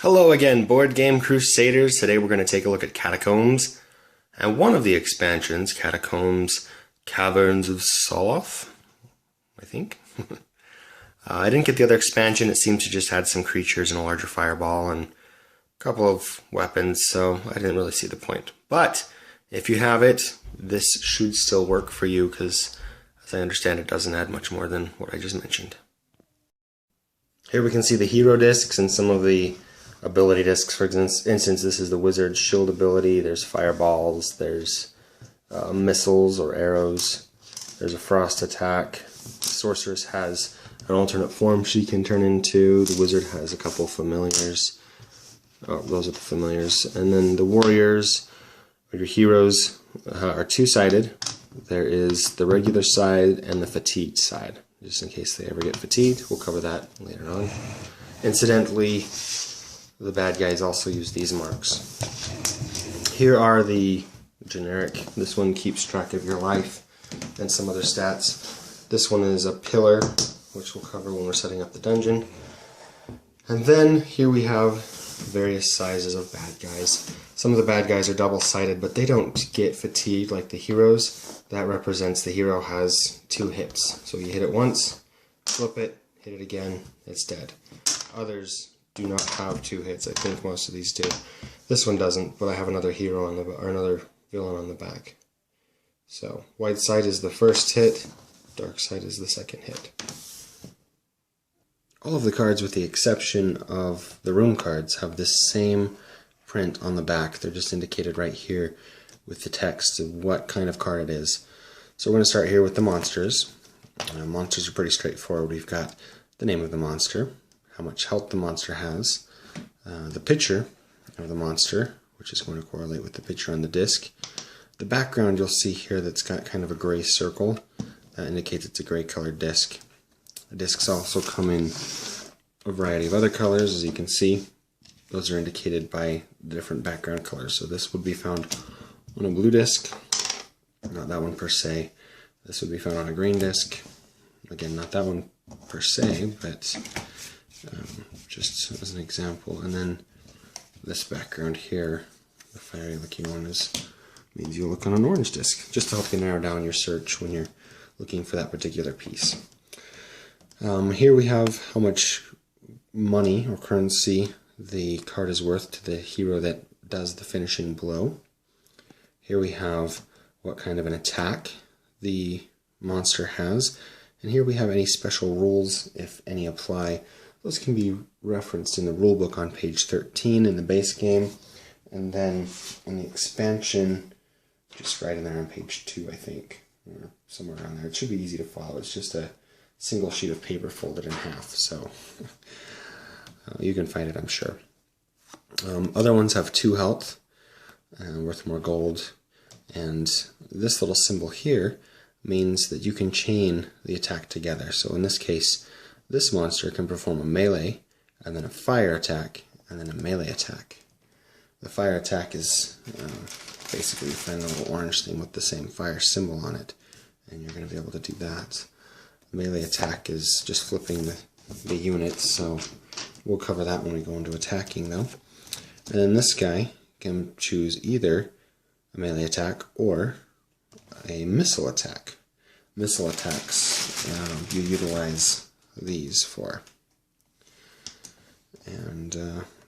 Hello again, Board Game Crusaders. Today we're going to take a look at Catacombs, and one of the expansions, Catacombs Caverns of Soloth, I think. I didn't get the other expansion. It seemed to just add some creatures and a larger fireball and a couple of weapons, so I didn't really see the point. But if you have it, this should still work for you, because as I understand it doesn't add much more than what I just mentioned. Here we can see the hero discs and some of the ability discs. For instance, this is the wizard's shield ability. There's fireballs, there's missiles or arrows, there's a frost attack. The sorceress has an alternate form she can turn into. The wizard has a couple familiars. Oh, those are the familiars. And then the warriors, or your heroes, are two-sided. There is the regular side and the fatigued side. Just in case they ever get fatigued, we'll cover that later on. Incidentally, the bad guys also use these marks. Here are the generic. This one keeps track of your life and some other stats. This one is a pillar, which we'll cover when we're setting up the dungeon. And then here we have various sizes of bad guys. Some of the bad guys are double-sided, but they don't get fatigued like the heroes. That represents the hero has 2 hits. So you hit it once, flip it, hit it again, it's dead. Others do not have 2 hits. I think most of these do. This one doesn't, but I have another hero on the or another villain on the back. So white side is the first hit, dark side is the second hit. All of the cards, with the exception of the room cards, have this same print on the back. They're just indicated right here with the text of what kind of card it is. So we're going to start here with the monsters. Monsters are pretty straightforward. We've got the name of the monster, how much health the monster has, the picture of the monster, which is going to correlate with the picture on the disc. The background you'll see here that's got kind of a gray circle. That indicates it's a gray colored disc. The discs also come in a variety of other colors, as you can see. Those are indicated by the different background colors. So this would be found on a blue disc, not that one per se. This would be found on a green disc. Again, not that one per se, but just as an example. And then this background here, the fiery looking one, means you'll look on an orange disc, just to help you narrow down your search when you're looking for that particular piece. Here we have how much money or currency the card is worth to the hero that does the finishing blow. Here we have what kind of an attack the monster has. And here we have any special rules, if any apply. Those can be referenced in the rulebook on page 13 in the base game. And then in the expansion, just right in there on page 2, I think, or somewhere around there. It should be easy to follow. It's just a single sheet of paper folded in half. So you can find it, I'm sure. Other ones have 2 health, worth more gold. And this little symbol here means that you can chain the attack together. So in this case, this monster can perform a melee, and then a fire attack, and then a melee attack. The fire attack is basically you find a little orange thing with the same fire symbol on it, and you're going to be able to do that. The melee attack is just flipping the units, so we'll cover that when we go into attacking though. And then this guy can choose either a melee attack or a missile attack. Missile attacks you utilize these for. And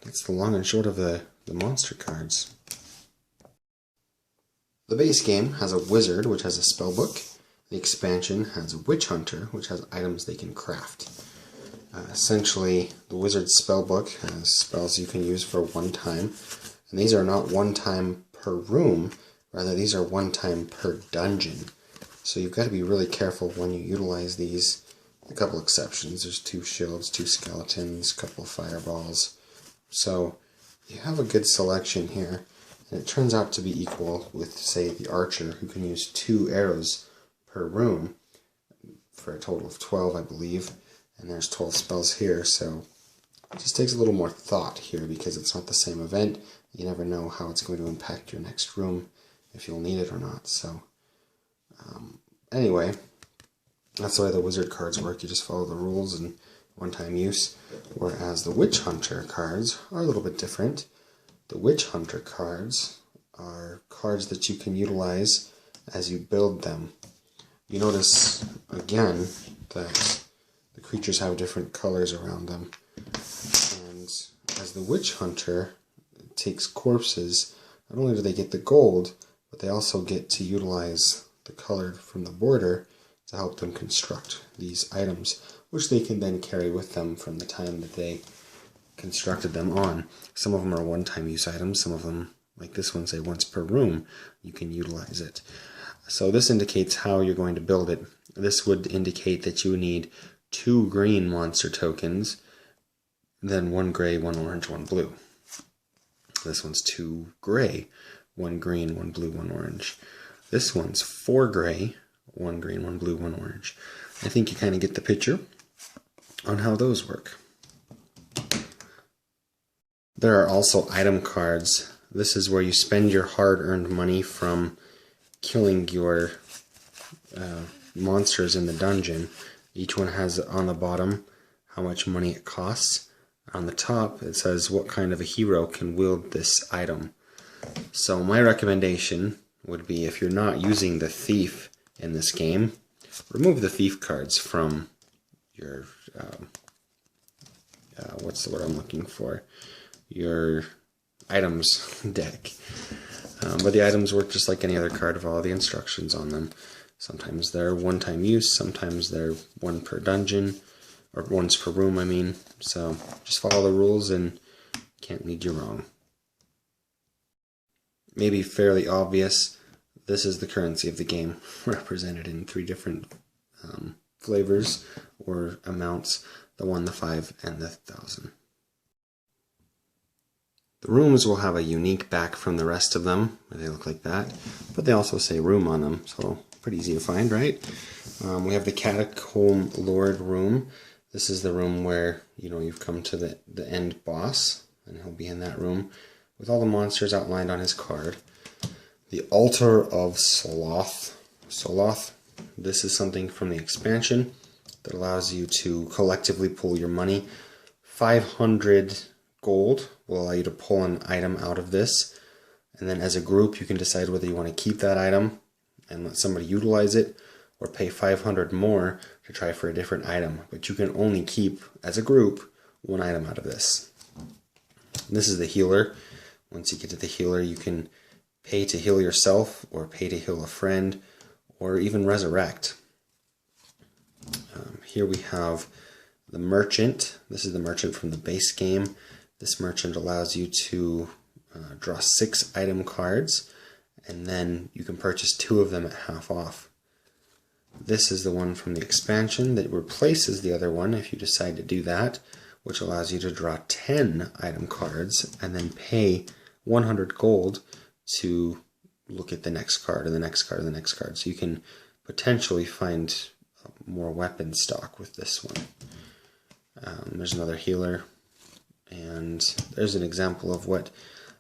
that's the long and short of the monster cards. The base game has a wizard, which has a spell book. The expansion has a witch hunter, which has items they can craft. Essentially, the wizard's spell book has spells you can use for one time, and these are not one time per room, rather these are one time per dungeon. So you've got to be really careful when you utilize these. A couple exceptions. There's 2 shields, 2 skeletons, a couple of fireballs. So you have a good selection here, and it turns out to be equal with, say, the archer, who can use 2 arrows per room for a total of 12, I believe. And there's 12 spells here, so it just takes a little more thought here because it's not the same event. You never know how it's going to impact your next room, if you'll need it or not. So anyway, that's the way the wizard cards work. You just follow the rules and one-time use, whereas the Witch Hunter cards are a little bit different. The Witch Hunter cards are cards that you can utilize as you build them. You notice, again, that the creatures have different colors around them. And as the Witch Hunter takes corpses, not only do they get the gold, but they also get to utilize the color from the border to help them construct these items, which they can then carry with them from the time that they constructed them on. Some of them are one-time use items, some of them, like this one, say once per room, you can utilize it. So this indicates how you're going to build it. This would indicate that you need 2 green monster tokens, then 1 gray, 1 orange, 1 blue. This one's 2 gray, 1 green, 1 blue, 1 orange. This one's 4 gray, 1 green, 1 blue, 1 orange. I think you kind of get the picture on how those work. There are also item cards. This is where you spend your hard-earned money from killing your monsters in the dungeon. Each one has on the bottom how much money it costs. On the top it says what kind of a hero can wield this item. So my recommendation would be, if you're not using the thief in this game, remove the thief cards from your what's the word I'm looking for? Your items deck. But the items work just like any other card, follow the instructions on them. Sometimes they're one-time use, sometimes they're 1 per dungeon, or once per room, I mean. So just follow the rules and can't lead you wrong. Maybe fairly obvious, this is the currency of the game, represented in 3 different flavors or amounts: the 1, the 5, and the 1,000. The rooms will have a unique back from the rest of them. They look like that, but they also say room on them, so pretty easy to find, right? We have the Catacomb Lord room. This is the room where, you know, you've come to the end boss, and he'll be in that room with all the monsters outlined on his card. The Altar of Soloth. This is something from the expansion that allows you to collectively pull your money. 500 gold will allow you to pull an item out of this, and then as a group you can decide whether you want to keep that item and let somebody utilize it, or pay 500 more to try for a different item. But you can only keep, as a group, 1 item out of this. This is the healer. Once you get to the healer, you can pay to heal yourself, or pay to heal a friend, or even resurrect. Here we have the merchant. This is the merchant from the base game. This merchant allows you to draw 6 item cards, and then you can purchase 2 of them at half off. This is the one from the expansion that replaces the other one if you decide to do that, which allows you to draw 10 item cards and then pay 100 gold to look at the next card and the next card and the next card. So you can potentially find more weapon stock with this one. There's another healer, and there's an example of what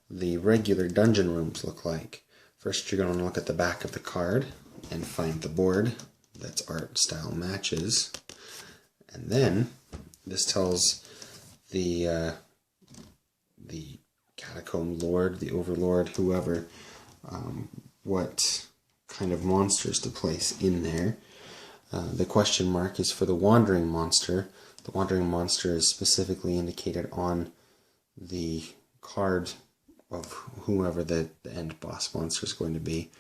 the regular dungeon rooms look like. First, you're going to look at the back of the card and find the board that's art style matches, and then this tells the Catacomb Lord, the Overlord, whoever, what kind of monsters to place in there. The question mark is for the Wandering Monster. The Wandering Monster is specifically indicated on the card of whoever the end boss monster is going to be.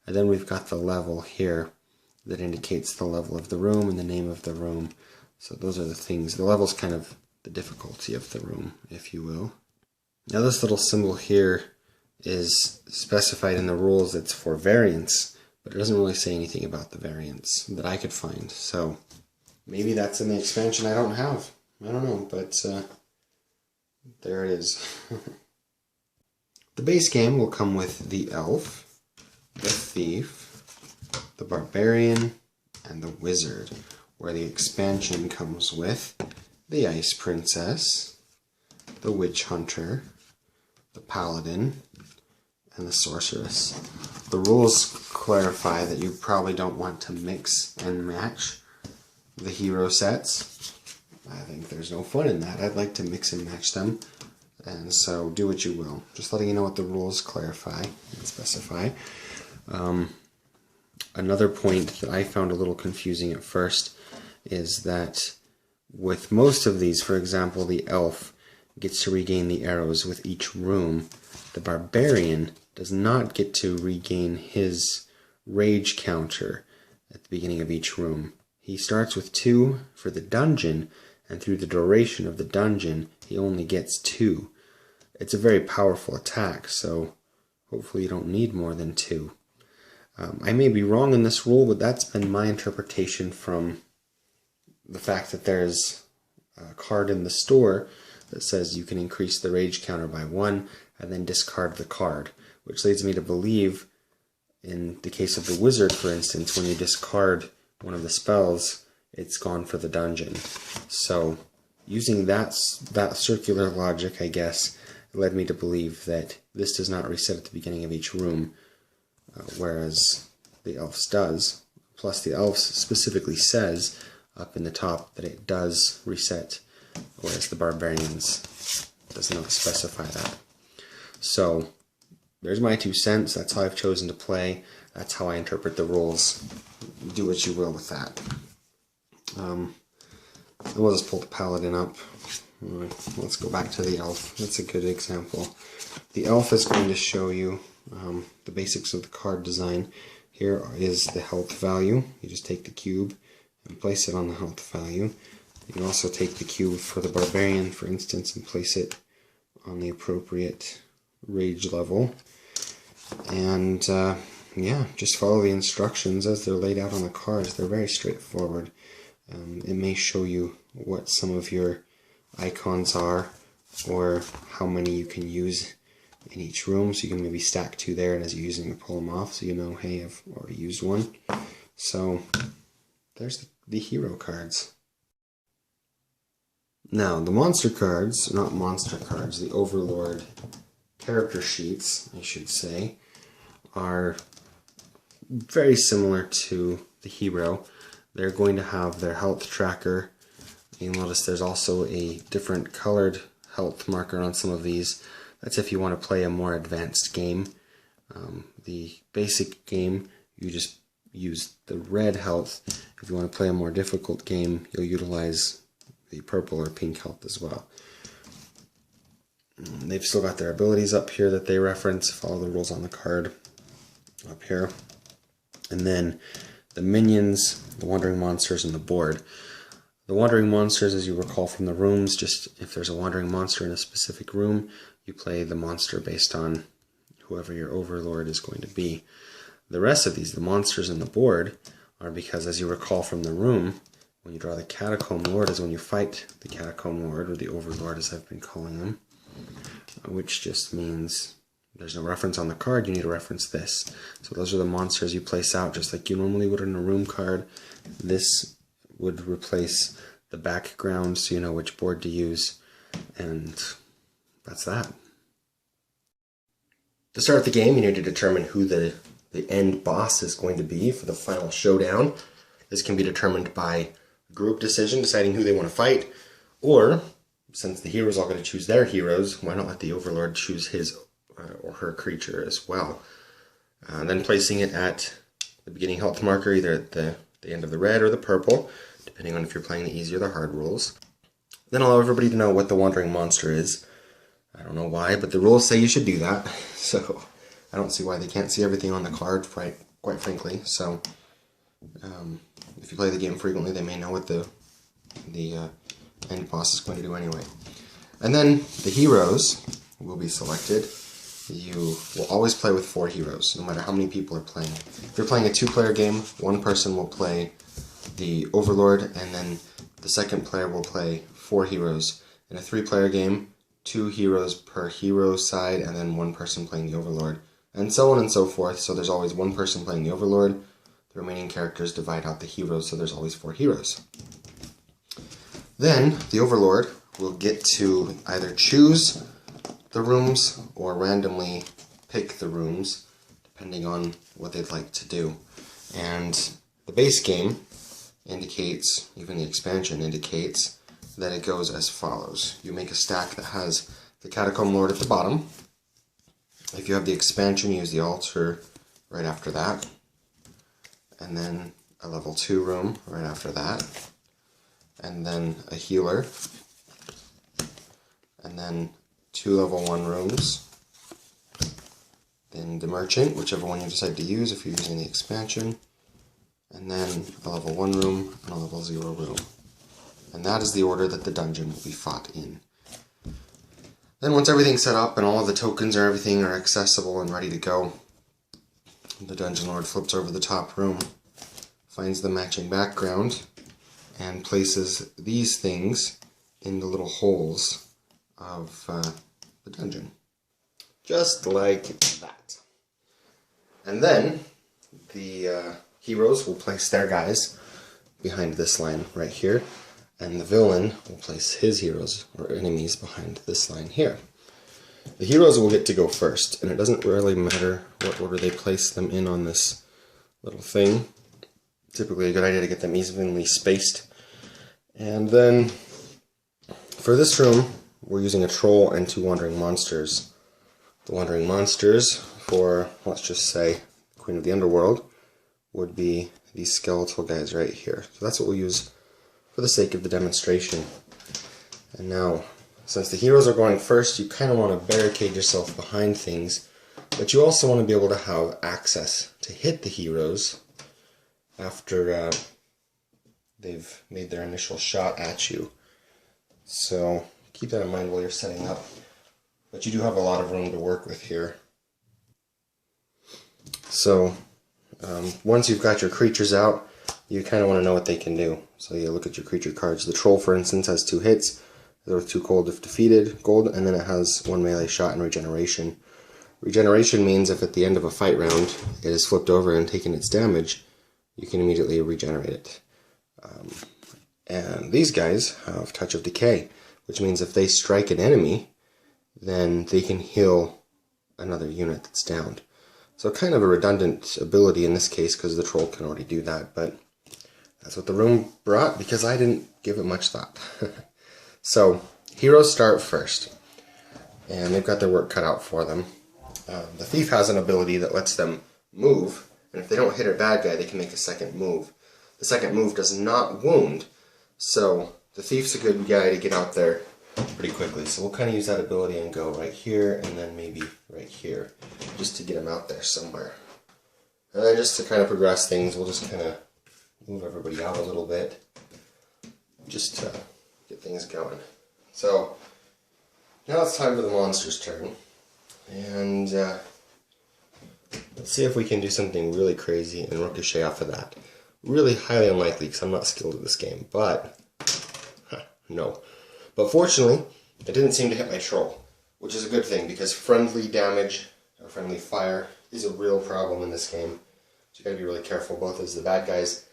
And then we've got the level here that indicates the level of the room and the name of the room. So those are the things. The level's kind of the difficulty of the room, if you will. Now this little symbol here is specified in the rules. It's for variants, but it doesn't really say anything about the variants that I could find. So maybe that's in the expansion I don't have. I don't know, but there it is. The base game will come with the Elf, the Thief, the Barbarian, and the Wizard, where the expansion comes with the Ice Princess, the Witch Hunter, the Paladin, and the Sorceress. The rules clarify that you probably don't want to mix and match the hero sets. I think there's no fun in that. I'd like to mix and match them, and so do what you will. Just letting you know what the rules clarify and specify. Another point that I found a little confusing at first is that with most of these, for example, the elf gets to regain the arrows with each room. The barbarian does not get to regain his rage counter at the beginning of each room. He starts with 2 for the dungeon, and through the duration of the dungeon, he only gets 2. It's a very powerful attack, so hopefully you don't need more than 2. I may be wrong in this rule, but that's been my interpretation from the fact that there's a card in the store that says you can increase the rage counter by 1 and then discard the card, which leads me to believe, in the case of the wizard, for instance, when you discard one of the spells, it's gone for the dungeon. So using that circular logic, I guess, led me to believe that this does not reset at the beginning of each room, whereas the elf's does. Plus the elf's specifically says up in the top that it does reset, whereas the barbarians does not specify that. So there's my 2 cents. That's how I've chosen to play. That's how I interpret the rules. Do what you will with that. We'll just pull the paladin up. Let's go back to the elf. That's a good example. The elf is going to show you the basics of the card design. Here is the health value. You just take the cube and place it on the health value. You can also take the cube for the barbarian, for instance, and place it on the appropriate rage level. And yeah, just follow the instructions as they're laid out on the cards. They're very straightforward. It may show you what some of your icons are, or how many you can use in each room, so you can maybe stack 2 there, and as you're using it, pull them off, so you know, hey, I've already used one. So there's the hero cards. Now, the monster cards, not monster cards, the Overlord character sheets, I should say, are very similar to the hero. They're going to have their health tracker. You'll notice there's also a different colored health marker on some of these. That's if you want to play a more advanced game. The basic game, you just use the red health. If you want to play a more difficult game, you'll utilize the purple or pink health as well. They've still got their abilities up here that they reference. Follow the rules on the card up here. And then the minions, the wandering monsters, and the board. The wandering monsters, as you recall from the rooms, just if there's a wandering monster in a specific room, you play the monster based on whoever your overlord is going to be. The rest of these, the monsters and the board, are because, as you recall from the room, when you draw the Catacomb Lord is when you fight the Catacomb Lord, or the Overlord as I've been calling them, which just means there's no reference on the card, you need to reference this. So those are the monsters you place out, just like you normally would in a room card. This would replace the background so you know which board to use, and that's that. To start the game, you need to determine who the end boss is going to be for the final showdown. This can be determined by group decision, deciding who they want to fight, or since the heroes all going to choose their heroes, why not let the Overlord choose his or her creature as well. Then placing it at the beginning health marker, either at the end of the red or the purple, depending on if you're playing the easy or the hard rules. Then allow everybody to know what the wandering monster is. I don't know why, but the rules say you should do that, so I don't see why they can't see everything on the card, quite frankly. So if you play the game frequently, they may know what the end boss is going to do anyway. And then the heroes will be selected. You will always play with 4 heroes, no matter how many people are playing. If you're playing a 2-player game, one person will play the Overlord, and then the second player will play 4 heroes. In a 3-player game, 2 heroes per hero side, and then one person playing the Overlord, and so on and so forth. So there's always one person playing the Overlord. The remaining characters divide out the heroes, so there's always 4 heroes. Then the Overlord will get to either choose the rooms or randomly pick the rooms, depending on what they'd like to do. And the base game indicates, even the expansion indicates, then it goes as follows. You make a stack that has the Catacomb Lord at the bottom. If you have the expansion, use the altar right after that. And then a level 2 room right after that. And then a healer. And then 2 level 1 rooms. Then the merchant, whichever one you decide to use if you're using the expansion. And then a level 1 room and a level 0 room. And that is the order that the dungeon will be fought in. Then once everything's set up and all of the tokens or everything are accessible and ready to go, the Dungeon Lord flips over the top room, finds the matching background, and places these things in the little holes of the dungeon. Just like that. And then the heroes will place their guys behind this line right here, and the villain will place his heroes or enemies behind this line here. The heroes will get to go first, and it doesn't really matter what order they place them in on this little thing. Typically a good idea to get them evenly spaced. And then for this room, we're using a troll and 2 wandering monsters. The wandering monsters for, let's just say, Queen of the Underworld would be these skeletal guys right here. So that's what we'll use for the sake of the demonstration. And now, since the heroes are going first, you kind of want to barricade yourself behind things, but you also want to be able to have access to hit the heroes after they've made their initial shot at you. So keep that in mind while you're setting up. But you do have a lot of room to work with here. So once you've got your creatures out, you kind of want to know what they can do. So you look at your creature cards. The troll, for instance, has 2 hits. They're 2 gold if defeated, and then it has 1 melee shot and regeneration. Regeneration means if at the end of a fight round it is flipped over and taken its damage, you can immediately regenerate it. And these guys have Touch of Decay, which means if they strike an enemy, then they can heal another unit that's downed. So kind of a redundant ability in this case because the troll can already do that, but that's what the room brought because I didn't give it much thought. So, heroes start first, and they've got their work cut out for them. The thief has an ability that lets them move, and if they don't hit a bad guy, they can make a second move. The second move does not wound, so the thief's a good guy to get out there pretty quickly. So we'll kind of use that ability and go right here, and then maybe right here, just to get him out there somewhere. And then just to kind of progress things, we'll just kind of move everybody out a little bit, just to get things going. So now it's time for the monster's turn, and let's see if we can do something really crazy and ricochet off of that. Really highly unlikely because I'm not skilled at this game, but no. But fortunately, it didn't seem to hit my troll, which is a good thing because friendly damage or friendly fire is a real problem in this game. So you gotta be really careful both as the bad guys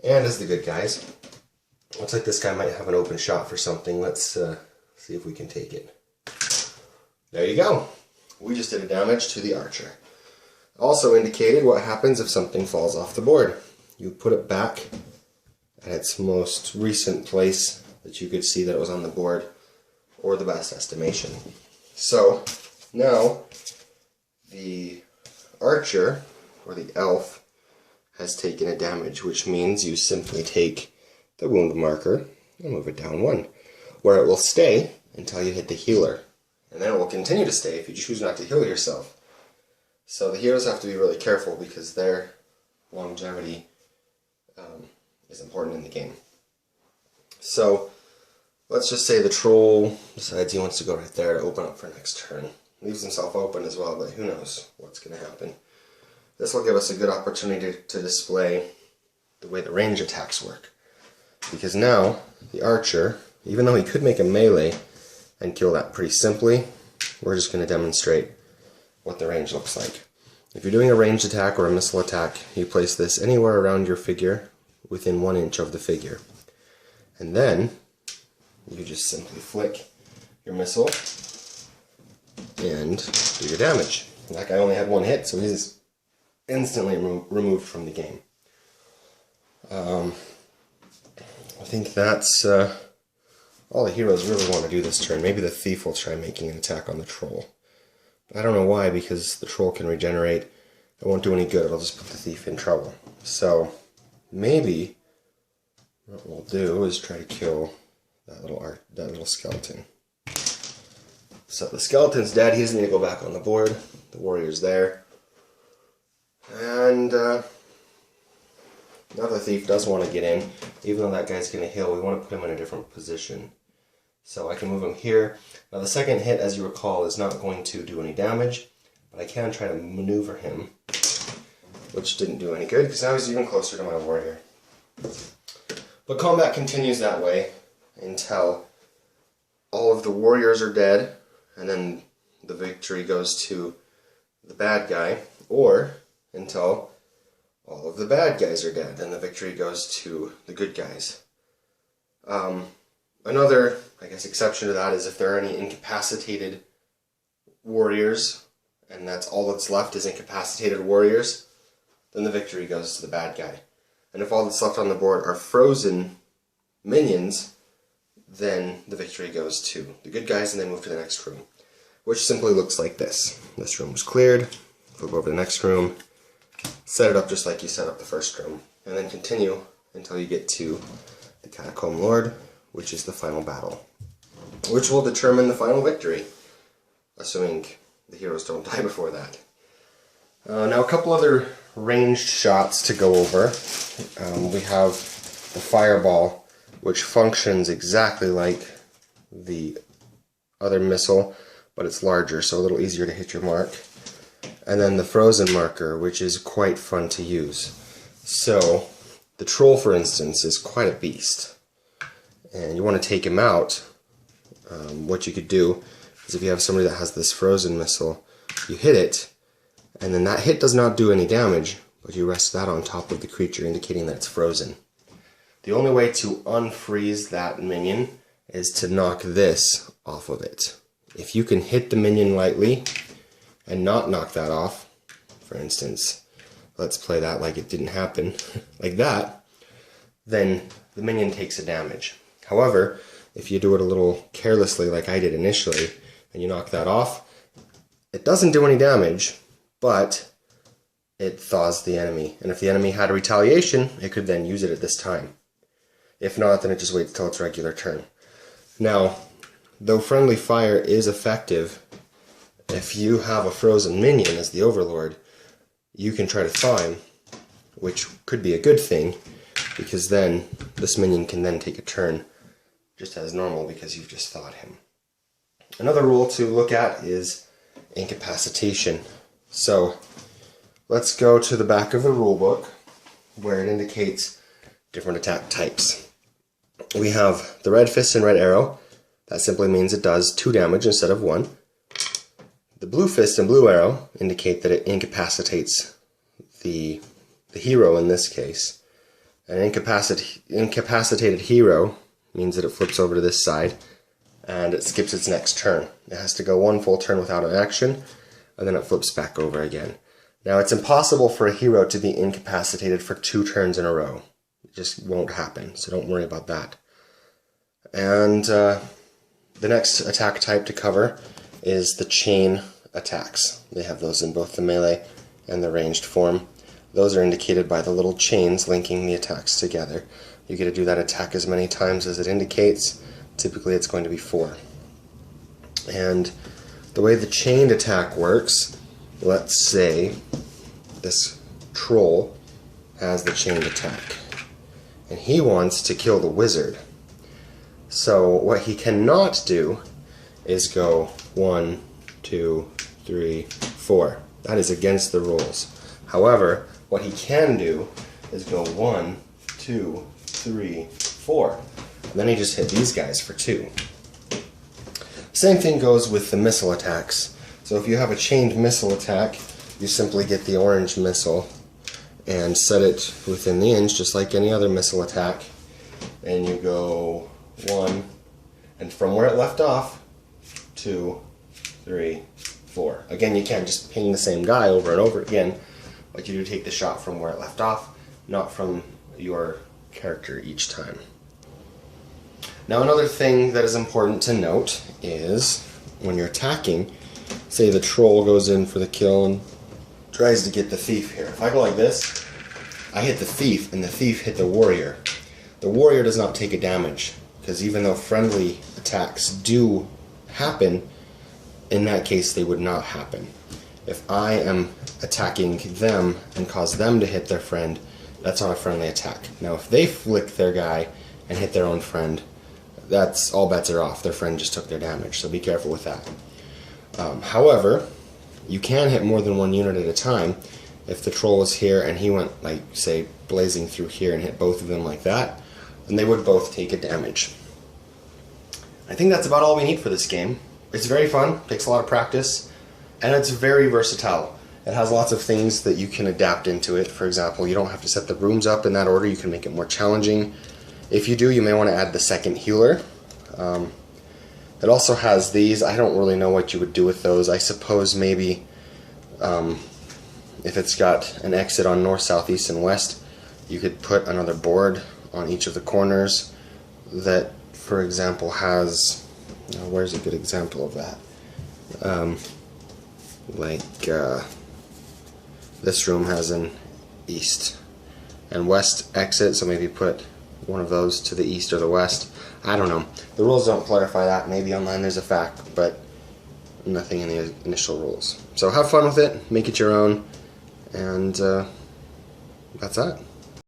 and as the good guys. Looks like this guy might have an open shot for something. Let's see if we can take it. There you go. We just did a damage to the archer. Also indicated what happens if something falls off the board. You put it back at its most recent place that you could see that it was on the board, or the best estimation. So now the archer, or the elf, has taken a damage, which means you simply take the wound marker and move it down 1, where it will stay until you hit the healer, and then it will continue to stay if you choose not to heal yourself. So the heroes have to be really careful because their longevity is important in the game. So let's just say the troll decides he wants to go right there to open up for next turn. Leaves himself open as well, but who knows what's going to happen. This will give us a good opportunity to display the way the range attacks work. Because now, the archer, even though he could make a melee and kill that pretty simply, we're just going to demonstrate what the range looks like. If you're doing a ranged attack or a missile attack, you place this anywhere around your figure within 1 inch of the figure. And then, you just simply flick your missile and do your damage. And that guy only had 1 hit, so he's instantly removed from the game. I think that's all the heroes really want to do this turn. Maybe the thief will try making an attack on the troll. I don't know why, because the troll can regenerate. It won't do any good. It'll just put the thief in trouble. So maybe what we'll do is try to kill that little skeleton. So the skeleton's dead. He doesn't need to go back on the board. The warrior's there. And now the thief does want to get in. Even though that guy's going to heal, we want to put him in a different position. So I can move him here. Now the second hit, as you recall, is not going to do any damage, but I can try to maneuver him, which didn't do any good because now he's even closer to my warrior. But combat continues that way until all of the warriors are dead, and then the victory goes to the bad guy, or until all of the bad guys are dead, then the victory goes to the good guys. Another, I guess, exception to that is if there are any incapacitated warriors, and that's all that's left is incapacitated warriors, then the victory goes to the bad guy. And if all that's left on the board are frozen minions, then the victory goes to the good guys and they move to the next room, which simply looks like this. This room was cleared, flip over to the next room, set it up just like you set up the first room, and then continue until you get to the Catacomb Lord, which is the final battle, which will determine the final victory, assuming the heroes don't die before that. Now a couple other ranged shots to go over. We have the fireball, which functions exactly like the other missile, but it's larger, so a little easier to hit your mark. And then the frozen marker, which is quite fun to use. So the troll, for instance, is quite a beast, and you want to take him out. What you could do is if you have somebody that has this frozen missile, you hit it, and then that hit does not do any damage, but you rest that on top of the creature, indicating that it's frozen. The only way to unfreeze that minion is to knock this off of it. If you can hit the minion lightly and not knock that off, for instance, let's play that like it didn't happen, like that, then the minion takes a damage. However, if you do it a little carelessly like I did initially, and you knock that off, it doesn't do any damage, but it thaws the enemy. And if the enemy had a retaliation, it could then use it at this time. If not, then it just waits till its regular turn. Now, though friendly fire is effective, if you have a frozen minion as the Overlord, you can try to thaw him, which could be a good thing, because then this minion can then take a turn just as normal because you've just thawed him. Another rule to look at is incapacitation. So let's go to the back of the rulebook where it indicates different attack types. We have the red fist and red arrow. That simply means it does 2 damage instead of 1. The blue fist and blue arrow indicate that it incapacitates the hero in this case. An incapacitated hero means that it flips over to this side and it skips its next turn. It has to go 1 full turn without an action, and then it flips back over again. Now, it's impossible for a hero to be incapacitated for 2 turns in a row. It just won't happen, so don't worry about that. And the next attack type to cover is the chain attacks. They have those in both the melee and the ranged form. Those are indicated by the little chains linking the attacks together. You get to do that attack as many times as it indicates. Typically it's going to be 4. And the way the chained attack works, let's say this troll has the chained attack, and he wants to kill the wizard. So what he cannot do is go 1, 2, 3, 4. That is against the rules. However, what he can do is go 1, 2, 3, 4. And then he just hit these guys for 2. Same thing goes with the missile attacks. So if you have a chained missile attack, you simply get the orange missile and set it within the inch, just like any other missile attack. And you go 1, and from where it left off, 2, 3, 4. Again, you can't just ping the same guy over and over again, but you do take the shot from where it left off, not from your character each time. Now another thing that is important to note is when you're attacking, say the troll goes in for the kill and tries to get the thief here. If I go like this, I hit the thief and the thief hit the warrior. The warrior does not take a damage, because even though friendly attacks do happen, in that case they would not happen. If I am attacking them and cause them to hit their friend, that's not a friendly attack. Now if they flick their guy and hit their own friend, that's all bets are off. Their friend just took their damage, so be careful with that. However, you can hit more than one unit at a time. If the troll was here and he went, like, say, blazing through here and hit both of them like that, then they would both take a damage. I think that's about all we need for this game. It's very fun, takes a lot of practice, and it's very versatile. It has lots of things that you can adapt into it. For example, you don't have to set the rooms up in that order. You can make it more challenging. If you do, you may want to add the second healer. It also has these. I don't really know what you would do with those. I suppose maybe if it's got an exit on north, south, east, and west, you could put another board on each of the corners that, for example, has... where's a good example of that? This room has an east and west exit, so maybe put one of those to the east or the west. I don't know. The rules don't clarify that. Maybe online there's a fact, but nothing in the initial rules. So have fun with it, make it your own, and that's that.